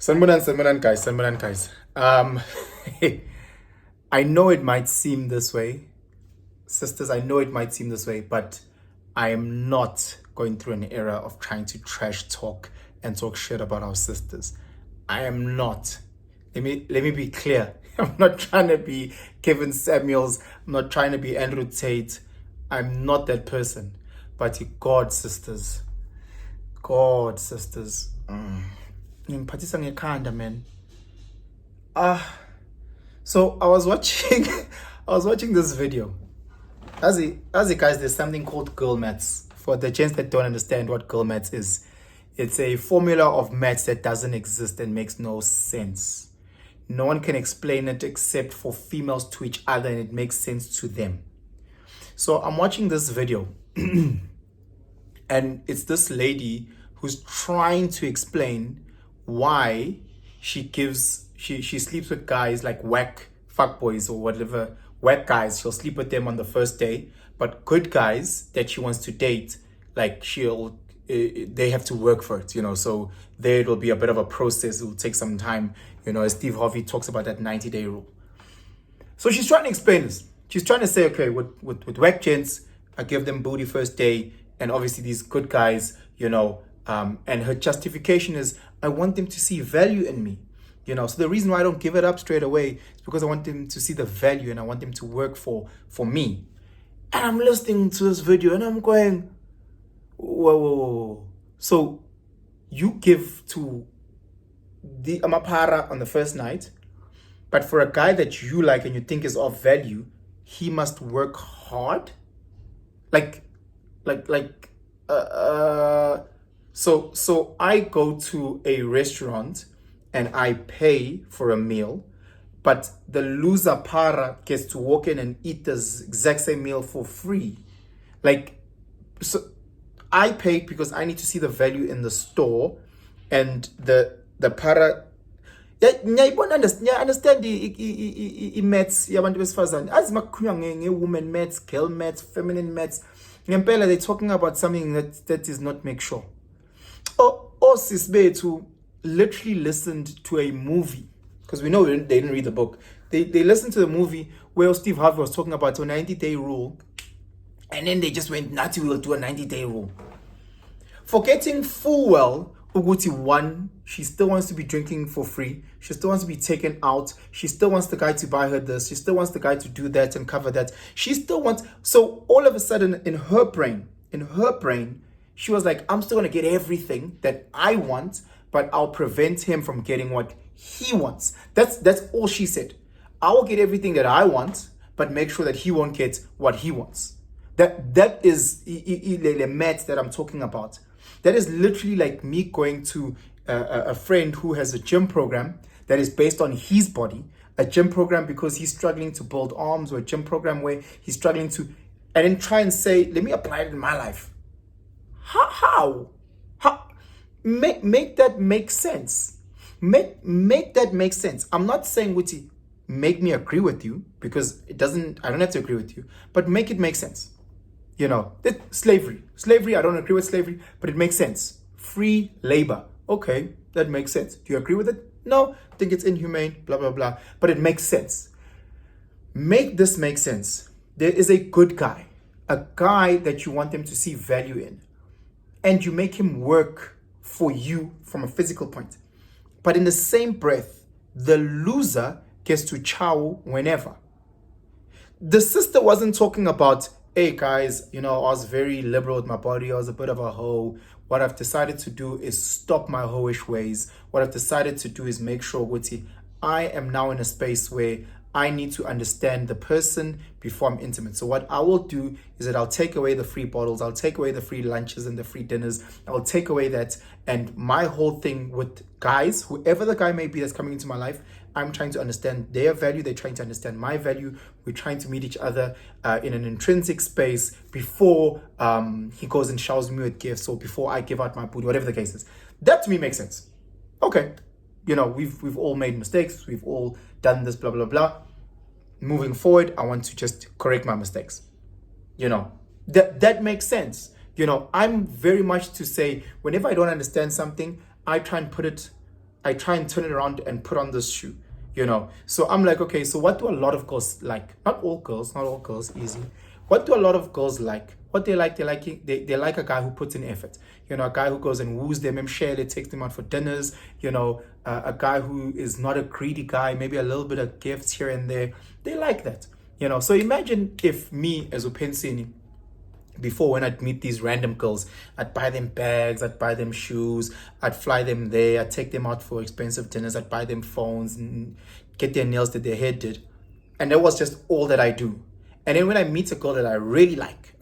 Sanmunan guys. I know it might seem this way, sisters. I know it might seem this way, but I am not going through an era of trying to trash talk and talk shit about our sisters. I am not. Let me be clear. I'm not trying to be Kevin Samuels. I'm not trying to be Andrew Tate. I'm not that person. But God, sisters. God, sisters. Ngiphathisa ngekhanda, man. So I was watching I was watching this video. As you guys, there's something called girl maths. For the gents that don't understand what girl maths is, it's a formula of maths that doesn't exist and makes no sense. No one can explain it except for females to each other, and it makes sense to them. So I'm watching this video and it's this lady who's trying to explain why she sleeps with guys like whack fuckboys or whatever, whack guys. She'll sleep with them on the first day, but good guys that she wants to date, like they have to work for it, so there it'll be a bit of a process. It will take some time, as Steve Harvey talks about that 90-day rule. So she's trying to explain this. She's trying to say, okay, with whack gents, I give them booty first day, and obviously these good guys, and her justification is, I want them to see value in me. So the reason why I don't give it up straight away is because I want them to see the value and I want them to work for me. And I'm listening to this video and I'm going, whoa. So you give to the Amapara on the first night, but for a guy that you like and you think is of value, he must work hard? So I go to a restaurant and I pay for a meal, but the loser para gets to walk in and eat the exact same meal for free. So I pay because I need to see the value in the store, and the para. Understand the maths yabantu besifazane azimakhulunywa nge-woman maths, girl maths, feminine maths. Ngempela they're talking about something that is not make sure. Sis bethu literally listened to a movie, because we know they didn't read the book. They listened to the movie where Steve Harvey was talking about a 90-day rule, and then they just went, Nati will do a 90-day rule, forgetting full well Uguti one, she still wants to be drinking for free, she still wants to be taken out, she still wants the guy to buy her this, she still wants the guy to do that and cover that, she still wants. So all of a sudden in her brain, she was like, I'm still gonna get everything that I want, but I'll prevent him from getting what he wants. That's all she said. I will get everything that I want, but make sure that he won't get what he wants. That is the maths that I'm talking about. That is literally like me going to a friend who has a gym program that is based on his body, a gym program because he's struggling to build arms, or a gym program where he's struggling to, and then try and say, let me apply it in my life. How? Make that make sense. Make that make sense. I'm not saying, Wuti, make me agree with you, because I don't have to agree with you, but make it make sense. Slavery, I don't agree with slavery, but it makes sense. Free labor, okay, that makes sense. Do you agree with it? No, I think it's inhumane, blah, blah, blah, but it makes sense. Make this make sense. There is a good guy, a guy that you want them to see value in, and you make him work for you from a physical point. But in the same breath, the loser gets to chow whenever. The sister wasn't talking about, hey guys, I was very liberal with my body, I was a bit of a hoe. What I've decided to do is stop my hoish ways. What I've decided to do is make sure, Wuti, I am now in a space where I need to understand the person before I'm intimate. So what I will do is that I'll take away the free bottles, I'll take away the free lunches and the free dinners, I'll take away that. And my whole thing with guys, whoever the guy may be that's coming into my life, I'm trying to understand their value, they're trying to understand my value. We're trying to meet each other in an intrinsic space before he goes and showers me with gifts, or before I give out my booty, whatever the case is. That to me makes sense. Okay, we've all made mistakes, we've all done this, blah, blah, blah. Moving forward, I want to just correct my mistakes. That makes sense. I'm very much to say, whenever I don't understand something, I try and put it I try and turn it around and put on this shoe, you know. So I'm like, okay, so what do a lot of girls like? Not all girls, easy. What do a lot of girls like? What they like, they like a guy who puts in effort. You know, a guy who goes and woos them and takes them out for dinners. You know, a guy who is not a greedy guy, maybe a little bit of gifts here and there. They like that. You know, so imagine if me as Upensini, before, when I'd meet these random girls, I'd buy them bags, I'd buy them shoes, I'd fly them there, I'd take them out for expensive dinners, I'd buy them phones and get their nails that their hair did. And that was just all that I do. And then when I meet a girl that I really like,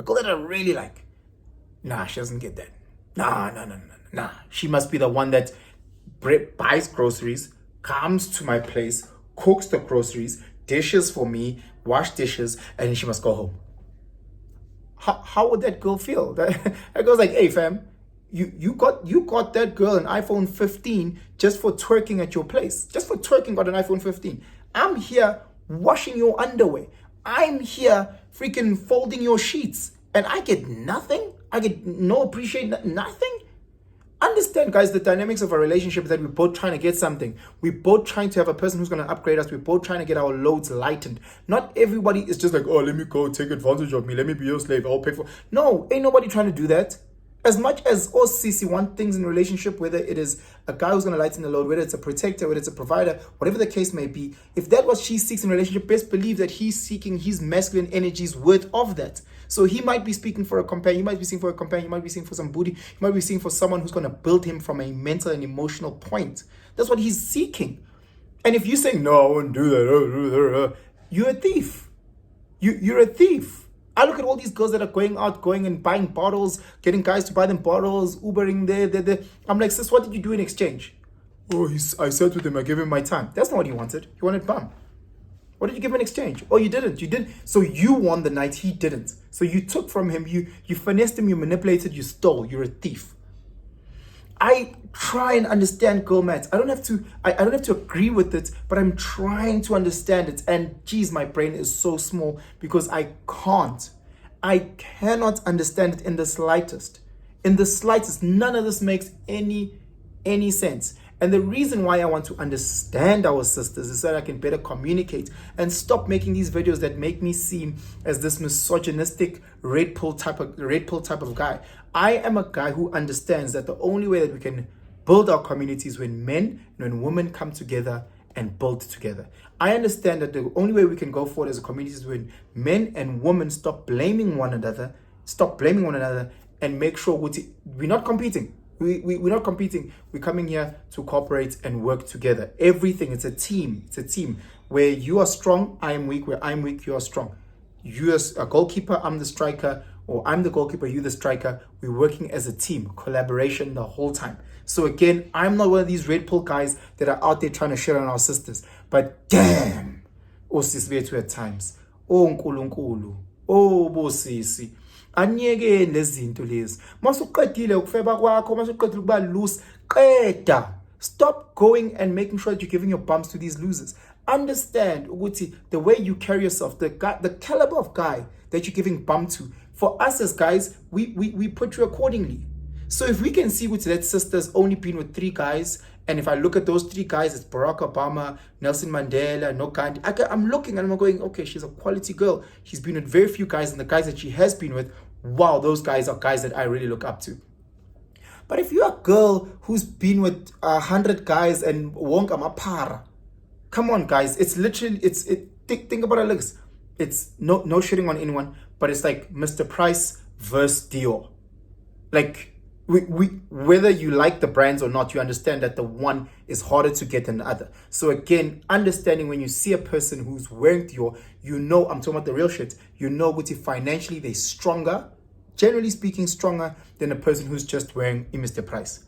nah, she doesn't get that. Nah. She must be the one that buys groceries, comes to my place, cooks the groceries, dishes for me, wash dishes, and then she must go home. How would that girl feel? That girl's like, hey fam, you got that girl an iPhone 15 just for twerking at your place. Just for twerking got an iPhone 15. I'm here washing your underwear. I'm here freaking folding your sheets. And I get nothing? I get no appreciation, nothing? Understand, guys, the dynamics of a relationship is that we're both trying to get something. We're both trying to have a person who's going to upgrade us. We're both trying to get our loads lightened. Not everybody is just like, oh, let me go take advantage of me. Let me be your slave. I'll pay for. No, ain't nobody trying to do that. As much as OCC want things in a relationship, whether it is a guy who's going to lighten the load, whether it's a protector, whether it's a provider, whatever the case may be, if that's what she seeks in a relationship, best believe that he's seeking his masculine energies worth of that. So he might be speaking for a companion, he might be seeking for a companion, he might be seeking for some booty, he might be seeking for someone who's going to build him from a mental and emotional point. That's what he's seeking. And if you say, no, I won't do that, you're a thief. You're a thief. I look at all these girls that are going and buying bottles, getting guys to buy them bottles, Ubering there. I'm like, sis, what did you do in exchange? Oh, I sat with him, I gave him my time. That's not what he wanted. He wanted bum. What did you give in exchange? Oh, you didn't. You didn't. So you won the night, he didn't. So you took from him, you finessed him, you manipulated, you stole. You're a thief. I try and understand girl maths. I don't have to agree with it, but I'm trying to understand it. And geez, my brain is so small because I cannot understand it in the slightest. In the slightest, none of this makes any sense. And the reason why I want to understand our sisters is so that I can better communicate and stop making these videos that make me seem as this misogynistic red pill type of guy. I am a guy who understands that the only way that we can build our communities when men and when women come together and build together. I understand that the only way we can go forward as a community is when men and women stop blaming one another, and make sure we're not competing. We're not competing. We're coming here to cooperate and work together. Everything, it's a team. It's a team. Where you are strong, I am weak. Where I'm weak, you are strong. You're a goalkeeper, I'm the striker, or I'm the goalkeeper, you the striker. We're working as a team, collaboration the whole time. So again, I'm not one of these red pill guys that are out there trying to shit on our sisters. But damn, osisi at times. Oh nkulunkulu. Oh bosisi. Anyekeni lezi zinto lezi. Masuqedile ukufeba kwakho, masuqedile ukuba loose, qeda. Stop going and making sure that you're giving your bumps to these losers. Understand, Uguti, the way you carry yourself, the caliber of guy that you're giving bump to. For us as guys, we put you accordingly. So if we can see that sister's only been with 3 guys, and if I look at those 3 guys, it's Barack Obama, Nelson Mandela, no Gandhi. I'm looking and I'm going, okay, she's a quality girl. She's been with very few guys, and the guys that she has been with, wow, those guys are guys that I really look up to. But if you're a girl who's been with 100 guys and wonka mapara, come on, guys. It's literally, think about it like this. It's no shitting on anyone, but it's like Mr. Price versus Dior. Like, we whether you like the brands or not, you understand that the one is harder to get than the other. So again, understanding when you see a person who's wearing Dior, you know, I'm talking about the real shit. You know, financially they're stronger, generally speaking, stronger than a person who's just wearing a Mr. Price.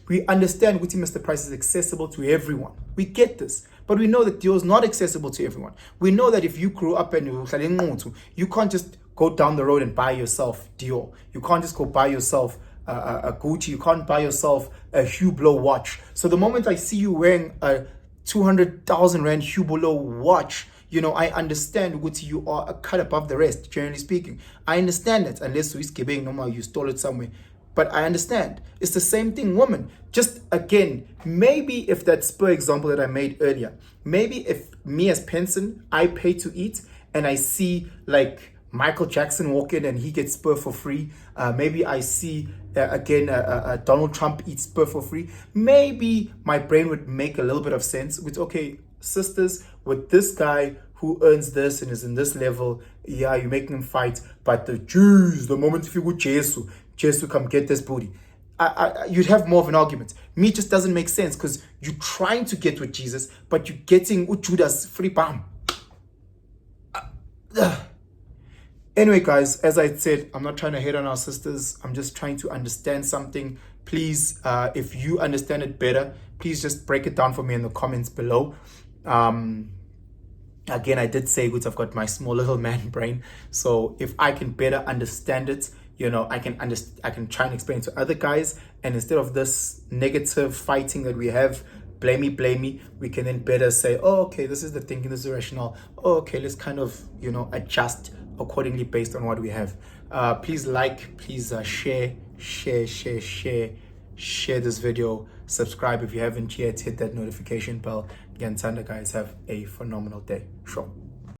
We understand Mr. Price is accessible to everyone. We get this. But we know that Dior is not accessible to everyone. We know that if you grew up and you can't just go down the road and buy yourself Dior. You can't just go buy yourself a Gucci. You can't buy yourself a Hublot watch. So the moment I see you wearing a 200,000 Rand Hublot watch, you know, I understand you are a cut above the rest, generally speaking. I understand that, unless you stole it somewhere. But I understand. It's the same thing, woman. Just again, maybe if that spur example that I made earlier, maybe if me as Penson, I pay to eat and I see like Michael Jackson walk in and he gets spur for free. Maybe I see Donald Trump eat spur for free. Maybe my brain would make a little bit of sense with, okay, sisters, with this guy who earns this and is in this level, yeah, you're making him fight. But the Jews, the moment if you go Jesus come get this booty, you'd have more of an argument. Me just doesn't make sense because you're trying to get with Jesus, but you're getting Judas free palm. Anyway, guys, as I said, I'm not trying to hate on our sisters. I'm just trying to understand something. Please, if you understand it better, please just break it down for me in the comments below. Again, I did say I've got my small little man brain. So if I can better understand it, I can try and explain to other guys. And instead of this negative fighting that we have, blame me, we can then better say, oh, okay, this is the thinking, this is the rationale. Oh, okay, let's kind of, adjust accordingly based on what we have. Please please share this video, subscribe if you haven't yet, hit that notification bell. Again, Sanda, guys, have a phenomenal day. Sure.